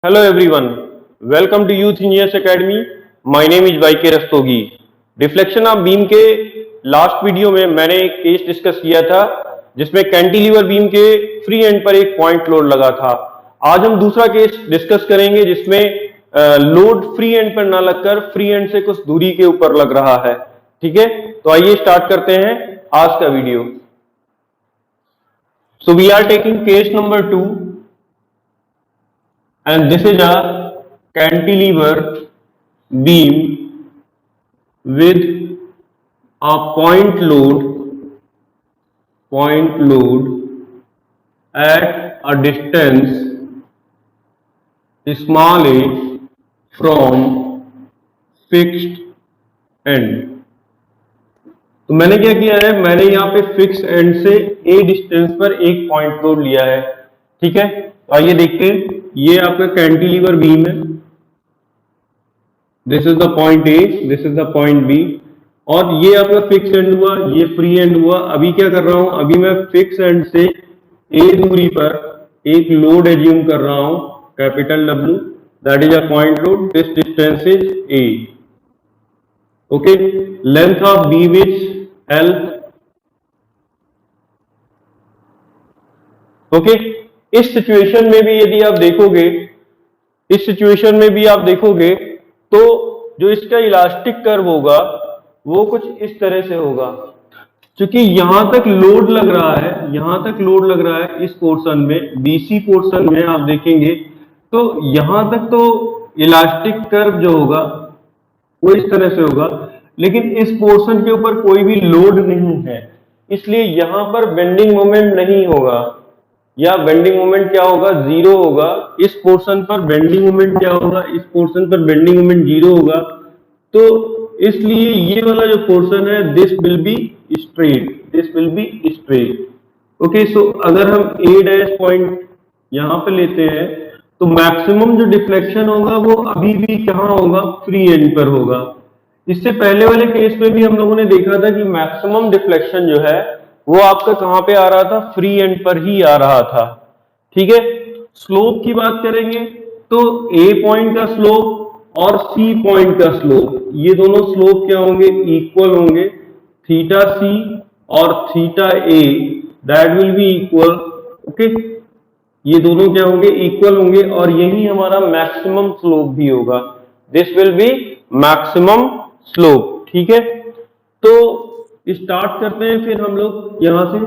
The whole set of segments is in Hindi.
Hello everyone, welcome to Youth Engineers Academy. My name is YK Rastogi. Deflection of beam के लास्ट वीडियो में मैंने एक केस डिस्कस किया था जिसमें कैंटिलीवर बीम के फ्री एंड पर एक पॉइंट लोड लगा था. आज हम दूसरा केस डिस्कस करेंगे जिसमें लोड फ्री एंड पर ना लगकर फ्री एंड से कुछ दूरी के ऊपर लग रहा है. ठीक है, तो आइए स्टार्ट करते हैं आज का video. So we are taking case number 2 and this is a cantilever beam with a point load at a distance small a from fixed end. तो मैंने क्या किया है, मैंने यहाँ पे फिक्स एंड से ए डिस्टेंस पर एक पॉइंट लोड लिया है. ठीक है, तो आइए देखते हैं. ये आपका कैंटिलीवर बीम है. This is the point A, this is the point B, और ये आपका फिक्स एंड हुआ, ये फ्री एंड हुआ. अभी क्या कर रहा हूं, अभी मैं फिक्स एंड से ए दूरी पर एक लोड एज्यूम कर रहा हूं, capital W, that is a point load. This distance is a. Okay, length of beam is L. Okay, इस सिचुएशन में भी यदि आप देखोगे, इस सिचुएशन में भी आप देखोगे तो जो इसका इलास्टिक कर्व होगा वो कुछ इस तरह से होगा. क्योंकि यहां तक लोड लग रहा है, यहां तक लोड लग रहा है इस पोर्शन में, BC पोर्शन में आप देखेंगे तो यहां तक तो इलास्टिक कर्व जो होगा वो इस तरह से होगा, लेकिन इस पोर्शन के ऊपर कोई भी लोड नहीं है, इसलिए यहां पर बेंडिंग मोमेंट नहीं होगा, या बेंडिंग मोमेंट क्या होगा, जीरो होगा. इस पोर्शन पर बेंडिंग मोमेंट क्या होगा, इस पोर्शन पर बेंडिंग मोमेंट जीरो होगा. तो इसलिए ये वाला जो पोर्शन है, this will be straight, this will be straight. Okay, so अगर हम ए डैश पॉइंट यहां पे लेते हैं तो मैक्सिमम जो डिफ्लेक्शन होगा वो अभी भी कहां होगा, फ्री एंड पर होगा. इससे पहले वाले केस में भी हम लोगों ने देखा था कि मैक्सिमम डिफ्लेक्शन जो है वो आपका कहां पे आ रहा था, फ्री एंड पर ही आ रहा था. ठीक है, स्लोप की बात करेंगे तो ए पॉइंट का स्लोप और सी पॉइंट का स्लोप, ये दोनों स्लोप क्या होंगे, इक्वल होंगे. थीटा सी और theta A that will be equal. Okay, ये दोनों क्या होंगे, इक्वल होंगे, और यही हमारा मैक्सिमम स्लोप भी होगा. This will B maximum slope. ठीक है, तो स्टार्ट करते हैं फिर हम लोग. यहां से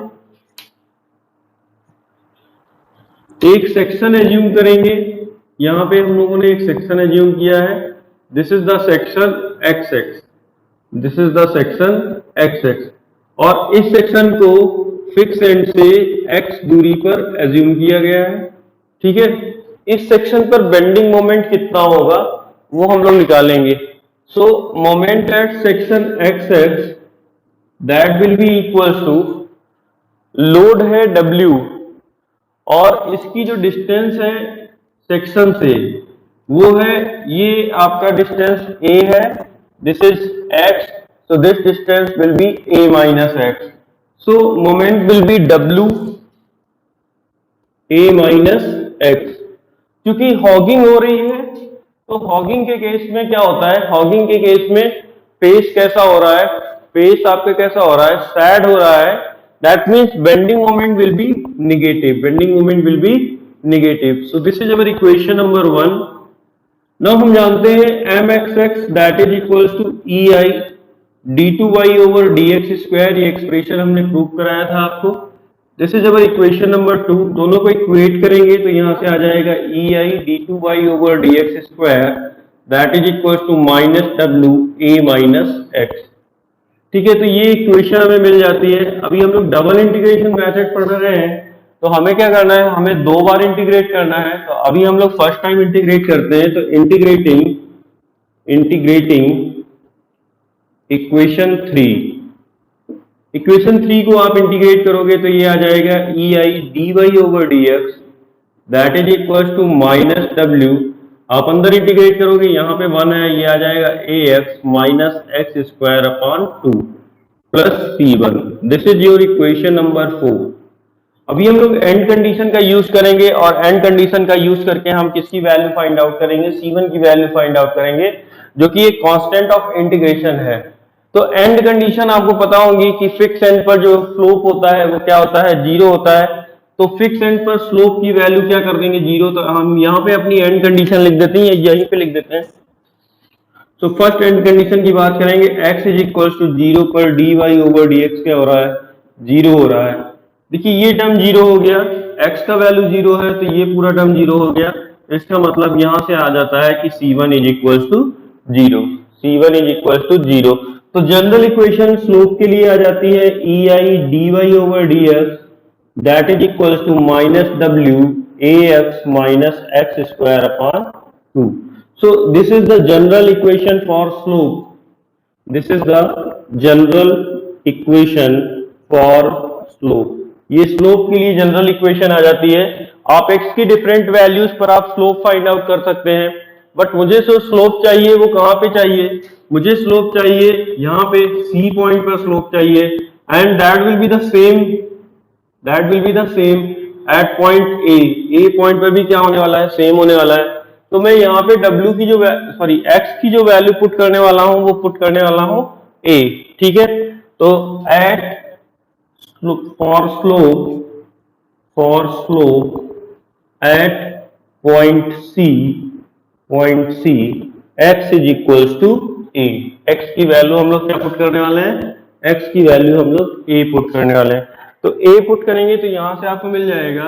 एक सेक्शन एज्यूम करेंगे. यहां पे हम लोगों ने एक सेक्शन एज्यूम किया है. This is the section X x, this is the section X x, और इस सेक्शन को फिक्स एंड से x दूरी पर एज्यूम किया गया है. ठीक है, इस सेक्शन पर बेंडिंग मोमेंट कितना होगा वो हम लोग निकालेंगे. So moment at section X X that will be equal to, load है W और इसकी जो डिस्टेंस है सेक्शन से वो है, ये आपका डिस्टेंस a है, this is x, so this distance will be a minus x. So moment will be W a minus x. क्योंकि हॉगिंग हो रही है तो हॉगिंग के केस में क्या होता है, हॉगिंग के केस में पेस कैसा हो रहा है, पेस आपका कैसा हो रहा है, सैड हो रहा है. That means bending moment will be negative, bending moment will be negative. So this is our equation number 1. Now हम जानते हैं mxx that is equal to ei d2y over dx square. ये एक्सप्रेशन हमने प्रूव कराया था आपको. This is our equation number 2. दोनों को इक्वेट करेंगे तो यहां से आ जाएगा ei d2y over dx square that is equal to minus w a minus x. ठीक है, तो ये इक्वेशन हमें मिल जाती है. अभी हम लोग डबल इंटीग्रेशन मेथड पढ़ रहे हैं तो हमें क्या करना है, हमें दो बार इंटीग्रेट करना है. तो अभी हम लोग फर्स्ट टाइम इंटीग्रेट करते हैं. तो इंटीग्रेटिंग इक्वेशन 3, इक्वेशन 3 को आप इंटीग्रेट करोगे तो ये आ जाएगा ei dy over dx that is equal to minus w. आप अंदर इंटीग्रेट करोगे, यहाँ पे 1 है, ये आ जाएगा ax minus X square upon 2 plus c1. This is your equation number 4. अभी हम लोग एंड कंडीशन का यूज करेंगे और एंड कंडीशन का यूज करके हम किसकी वैल्यू फाइंड आउट करेंगे, C1 की वैल्यू फाइंड आउट करेंगे, जो कि एक कांस्टेंट ऑफ इंटीग्रेशन है। तो एंड कंडीशन आपको पता होगी कि फिक्स एंड पर जो स्लोप होता है वो क्या होता है, 0 होता है। तो फिक्स एंड पर स्लोप की वैल्यू क्या कर देंगे, 0। तो हम यहाँ पे अपनी एंड कंडीशन लिख देते हैं, यहीं पे लिख देते हैं। तो फर्स्ट एंड कंडीशन की बात करेंगे, x इज इक्वल टू 0 पर dy ओवर dx क्या हो रहा है, 0 हो रहा है। देखिए ये टर्म 0 हो गया, x का वैल्यू 0 है तो ये पूरा टर्म 0 हो गया। इसका मतलब यहां से आ जाता है कि C1 is equal to 0, C1 is equal to 0। तो जनरल इक्वेशन स्लोप के लिए आ जाती है ei dy over dx that is equal to minus w ax minus X square upon 2। So this is the general equation for slope. This is the general equation for slope. ये slope के लिए जनरल इक्वेशन आ जाती है। आप x की डिफरेंट वैल्यूज पर आप स्लोप फाइंड आउट कर सकते हैं, बट मुझे जो स्लोप चाहिए वो कहां पे चाहिए, मुझे स्लोप चाहिए यहाँ पे C पॉइंट पर स्लोप चाहिए, and that will be the same, that will be the same at point A point पर भी क्या होने वाला है, सेम होने वाला है। तो मैं यहाँ पे W की जो x की जो वैल्यू पुट करने वाला हूं वो पुट करने वाला हूं a, ठीक है। तो at for slope at point C x is equal to a। x की वैल्यू हम लोग क्या पुट करने वाले हैं, x की वैल्यू हम लोग a पुट करने वाले हैं। तो a पुट करेंगे तो यहां से आपको मिल जाएगा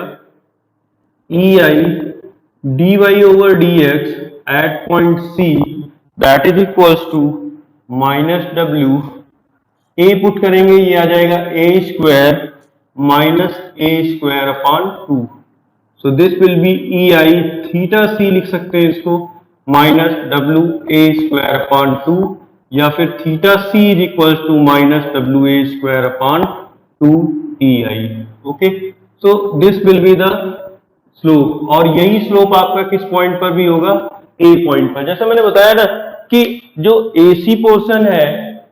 ei dy over dx at point C that is equals to minus w, a put करेंगे ये आ जाएगा a square minus a square upon 2। So this will be ei theta c लिख सकते हैं इसको, minus w a square upon 2, या फिर theta c is equals to minus w a square upon 2 ei। Okay, so this will be the slope, और यही स्लोप आपका किस पॉइंट पर भी होगा, ए पॉइंट पर। जैसा मैंने बताया ना कि जो एसी पोर्शन है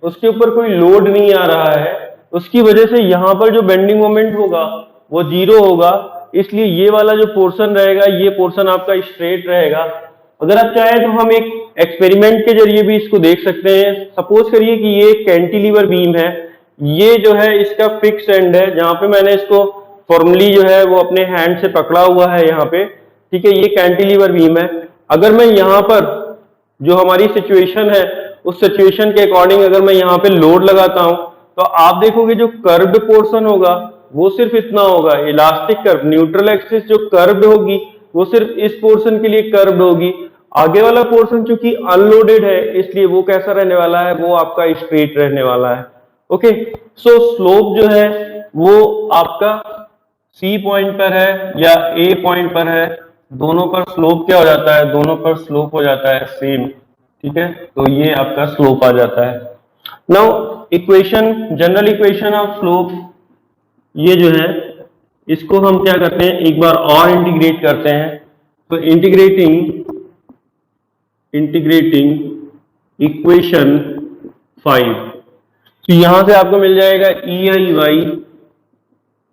उसके ऊपर कोई लोड नहीं आ रहा है, उसकी वजह से यहाँ पर जो बेंडिंग मोमेंट होगा वो 0 होगा, इसलिए ये वाला जो पोर्शन रहेगा ये पोर्शन आपका स्ट्रेट रहेगा। अगर आप चाहें तो हम एक एक्सपेरिमेंट के जरिए भी इसको देख सकते हैं। सपोज करिए कि ये एक कैंटिलीवर बीम है, ये जो है इसका फिक्स एंड है, जहां पे मैंने इसको फॉर्मली जो है वो अपने हैंड से पकड़ा हुआ है यहाँ पे, ठीक है। ये कैंटिलीवर बीम है। अगर मैं यहाँ पर जो हमारी सिचुएशन है उस सिचुएशन के अकॉर्डिंग अगर मैं यहाँ पे लोड लगाता हूं तो आप देखोगे जो कर्व्ड पोर्शन होगा वो सिर्फ इतना होगा, इलास्टिक कर्व, न्यूट्रल एक्सिस जो कर्व्ड होगी वो सिर्फ इस पोर्शन के लिए कर्व्ड होगी। आगे वाला पोर्शन चूंकि अनलोडेड है इसलिए वो कैसा रहने वाला है, वो आपका स्ट्रेट रहने वाला है। ओके, सो स्लोप जो है वो आपका C पॉइंट पर है या A पॉइंट पर है, दोनों पर स्लोप क्या हो जाता है, दोनों पर स्लोप हो जाता है सेम, ठीक है। तो ये आपका स्लोप आ जाता है। Now equation, general equation of slope, ये जो है इसको हम क्या करते हैं, एक बार और इंटीग्रेट करते हैं। तो इंटीग्रेटिंग इक्वेशन 5, तो यहां से आपको मिल जाएगा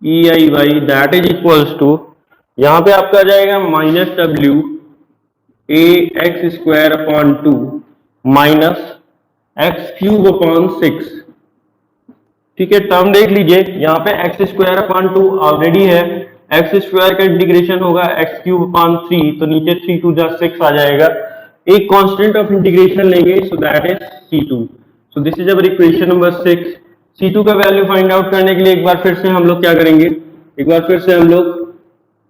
ei that is equals to, यहां पे आपका आ जाएगा minus w a X square upon 2 minus X cube upon 6, ठीक है। टर्म देख लीजिए, यहाँ पे एक्स स्क्वायर अपॉन 2 ऑलरेडी है, एक्स स्क्वायर का इंटीग्रेशन होगा एक्स क्यूब अपॉन 3, तो नीचे 3 2 जा 6 आ जाएगा। एक कांस्टेंट ऑफ इंटीग्रेशन लेंगे, so that is C2। So this is our equation number 6। C2 का वैल्यू फाइंड आउट करने के लिए एक बार फिर से हम लोग क्या करेंगे, एक बार फिर से हम लोग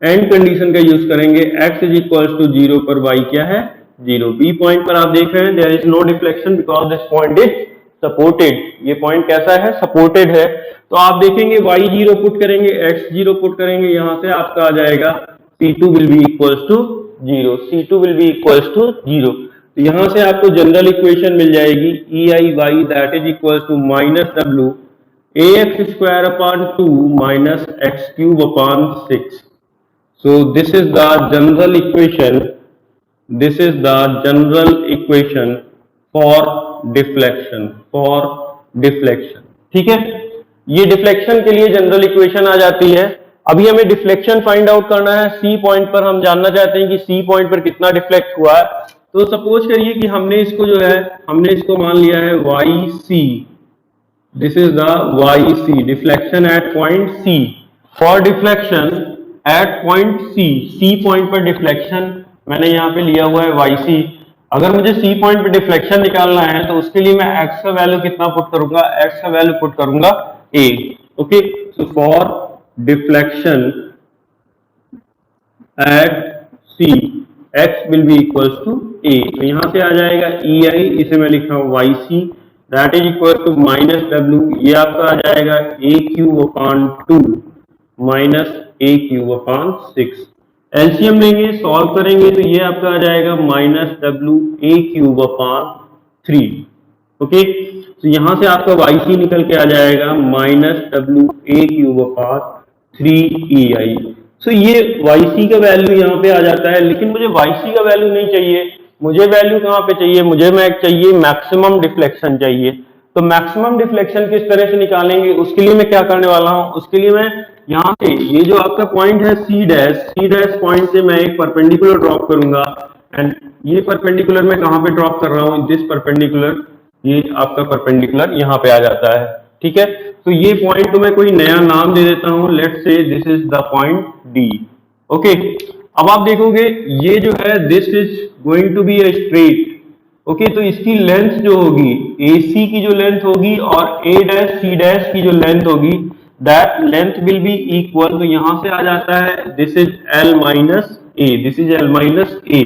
एंड कंडीशन का यूज करेंगे। x इज इक्वल टू 0 पर y क्या है, 0। बी पॉइंट पर आप देख रहे हैं there is no deflection because this point is supported. ये पॉइंट कैसा है, सपोर्टेड है। तो आप देखेंगे y0 पुट करेंगे, x0 पुट करेंगे, यहां से आपका आ जाएगा C2 will be equal to 0, C2 will be equal to 0। तो यहां से आपको जनरल इक्वेशन मिल जाएगी ei that is equal to minus w ax square upon 2 minus X cube upon 6। So this is the general equation. This is the general equation for deflection. ठीक है, ये डिफ्लेक्शन के लिए जनरल इक्वेशन आ जाती है। अभी हमें डिफ्लेक्शन फाइंड आउट करना है। सी पॉइंट पर हम जानना चाहते हैं कि सी पॉइंट पर कितना डिफ्लेक्ट हुआ है। तो सपोज करिए कि हमने इसको जो है हमने इसको मान लिया है Y C. This is the Y C, deflection at point C. For deflection at point C, C point पर डिफ्लेक्शन मैंने यहाँ पे लिया हुआ है वाई सी। अगर मुझे सी पॉइंट पे डिफ्लेक्शन निकालना है तो उसके लिए मैं एक्स का वैल्यू कितना पुट करूंगा, एक्स का वैल्यू पुट करूंगा A. Okay, so for deflection at C X will be equals to A. तो यहां से आ जाएगा ई आई, इसे मैं लिख रहा हूं Y C, that is equal to minus W, ये आपका आ जाएगा A cube upon 2 minus A cube upon 6। LCM लेंगे, सॉल्व करेंगे तो ये आपका आ जाएगा minus W A cube upon 3। Okay, तो यहां से आपका वाई सी निकल के आ जाएगा minus W A cube upon 3 ई आई। सो ये वाई सी का वैल्यू यहाँ पे आ जाता है, लेकिन मुझे वाई सी का वैल्यू नहीं चाहिए। मुझे वैल्यू कहाँ पे चाहिए, मुझे चाहिए मैक्सिमम डिफ्लेक्शन चाहिए। तो मैक्सिमम डिफ्लेक्शन किस तरह से निकालेंगे, उसके लिए मैं क्या करने वाला हूं, उसके लिए मैं यहाँ से ये जो आपका पॉइंट है सी डैश पॉइंट से मैं एक परपेंडिकुलर ड्रॉप करूंगा। एंड ये परपेंडिकुलर मैं कहाँ पे ड्रॉप कर रहा हूँ, दिस परपेंडिकुलर, ये आपका परपेंडिकुलर यहाँ पे आ जाता है। ठीक है, तो ये पॉइंट को मैं कोई नया नाम दे देता हूँ, let's say this is the point D. Okay, अब आप देखोगे ये जो है this is going to be a straight. Okay, तो इसकी लेंथ जो होगी AC की जो लेंथ होगी और A डैश C डैश की जो लेंथ होगी, that length will be equal. तो यहां से आ जाता है this is L minus A, this is L minus A।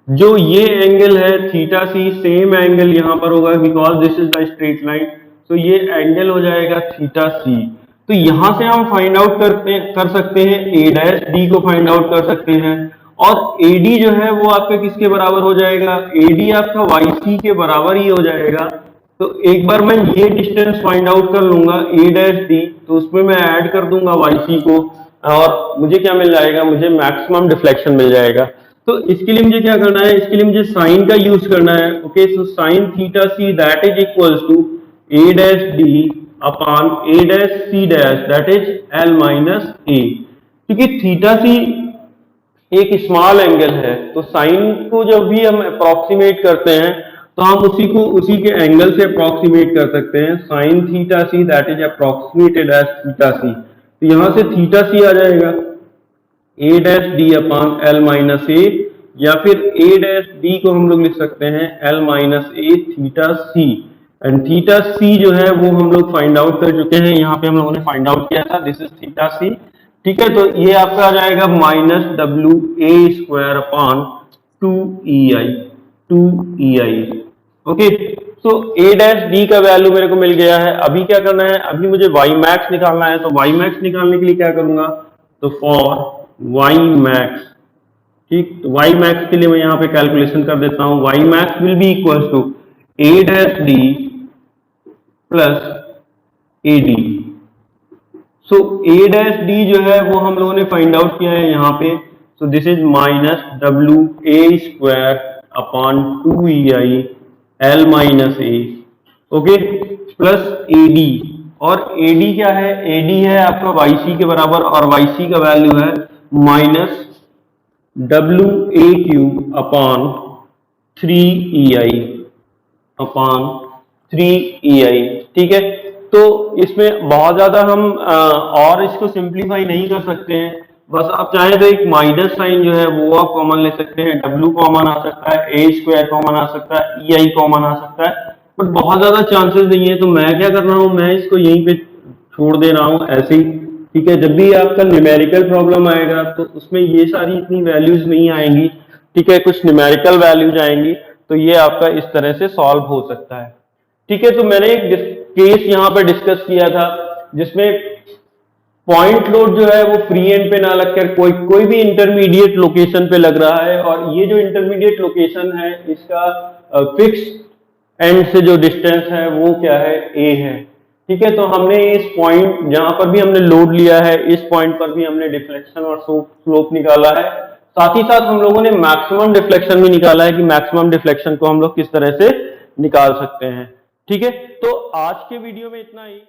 जो ये एंगल है थीटा सी, सेम एंगल यहां पर होगा because this is the straight line. तो ये एंगल हो जाएगा थीटा सी। तो यहां से हम फाइंड आउट कर सकते हैं A डैश D को फाइंड आउट कर सकते हैं। और AD जो है वो आपका किसके बराबर हो जाएगा, AD आपका YC के बराबर ही हो जाएगा। तो एक बार मैं ये डिस्टेंस फाइंड आउट कर लूंगा A डैश D, तो उसमें मैं ऐड कर दूंगा YC को और मुझे क्या मिल जाएगा, मुझे मैक्सिमम डिफ्लेक्शन मिल जाएगा। तो इसके लिए मुझे क्या करना है, इसके लिए मुझे साइन का यूज करना है। Okay, so sine theta C that is equals to A dash D upon A dash C dash that is L minus A। क्योंकि थीटा सी एक स्मॉल एंगल है, तो साइन को जब भी हम अप्रोक्सीमेट करते हैं तो हम उसी के एंगल से अप्रोक्सीमेट कर सकते हैं। Sine theta C that is approximated as theta C. तो यहां से थीटा सी आ जाएगा A dash D upon L minus A, या फिर A डैश डी को हम लोग लिख सकते हैं L minus A theta C. And theta C जो है वो हम लोग फाइंड आउट कर चुके हैं, यहाँ पे हम लोगों ने फाइंड आउट किया था, दिस इज थीटा सी। ठीक है, तो ये आपका आ जाएगा माइनस डब्ल्यू ए स्क्वायर अपॉन 2EI। ओके, तो A डैश डी का वैल्यू मेरे को मिल गया है। अभी क्या करना है, अभी मुझे वाई मैक्स निकालना है। तो वाई मैक्स निकालने के लिए क्या करूंगा, तो फॉर वाई मैक्स, ठीक, तो वाई मैक्स के लिए मैं यहाँ पे कैलकुलेशन कर देता हूँ। Y max will be equal to A dash D plus AD। सो A डैश डी जो है वो हम लोगों ने फाइंड आउट किया है यहाँ पे। सो this is minus W A square upon 2EI L minus A। Okay, plus AD, और AD क्या है, AD है आपका YC के बराबर, और YC का वैल्यू है minus W A cube upon 3EI upon 3EI। ठीक है, तो इसमें बहुत ज्यादा हम और इसको सिंप्लीफाई नहीं कर सकते हैं। बस आप चाहें तो एक माइनस साइन जो है वो आप कॉमन ले सकते हैं, W कॉमन आ सकता है, A स्क्वायर कॉमन आ सकता है, EI कॉमन आ सकता है, बट बहुत ज्यादा चांसेस नहीं है। तो मैं क्या कर रहा हूँ, मैं इसको यहीं पे छोड़ दे रहा हूँ ऐसे ही। ठीक है, जब भी आपका न्यूमेरिकल प्रॉब्लम आएगा तो उसमें ये सारी इतनी वैल्यूज नहीं आएंगी। ठीक है, कुछ न्यूमेरिकल वैल्यूज आएंगी, तो ये आपका इस तरह से सॉल्व हो सकता है। ठीक है, तो मैंने एक केस यहाँ पे डिस्कस किया था जिसमें पॉइंट लोड जो है वो फ्री एंड पे ना लगकर कोई भी इंटरमीडिएट लोकेशन पे लग रहा है, और ये जो इंटरमीडिएट लोकेशन है इसका फिक्स एंड से जो डिस्टेंस है वो क्या है, A है। ठीक है, तो हमने इस पॉइंट जहां पर भी हमने लोड लिया है, इस पॉइंट पर भी हमने डिफ्लेक्शन और स्लोप निकाला है। साथ ही साथ हम लोगों ने मैक्सिमम डिफ्लेक्शन भी निकाला है कि मैक्सिमम डिफ्लेक्शन को हम लोग किस तरह से निकाल सकते हैं। ठीक है, तो आज के वीडियो में इतना ही।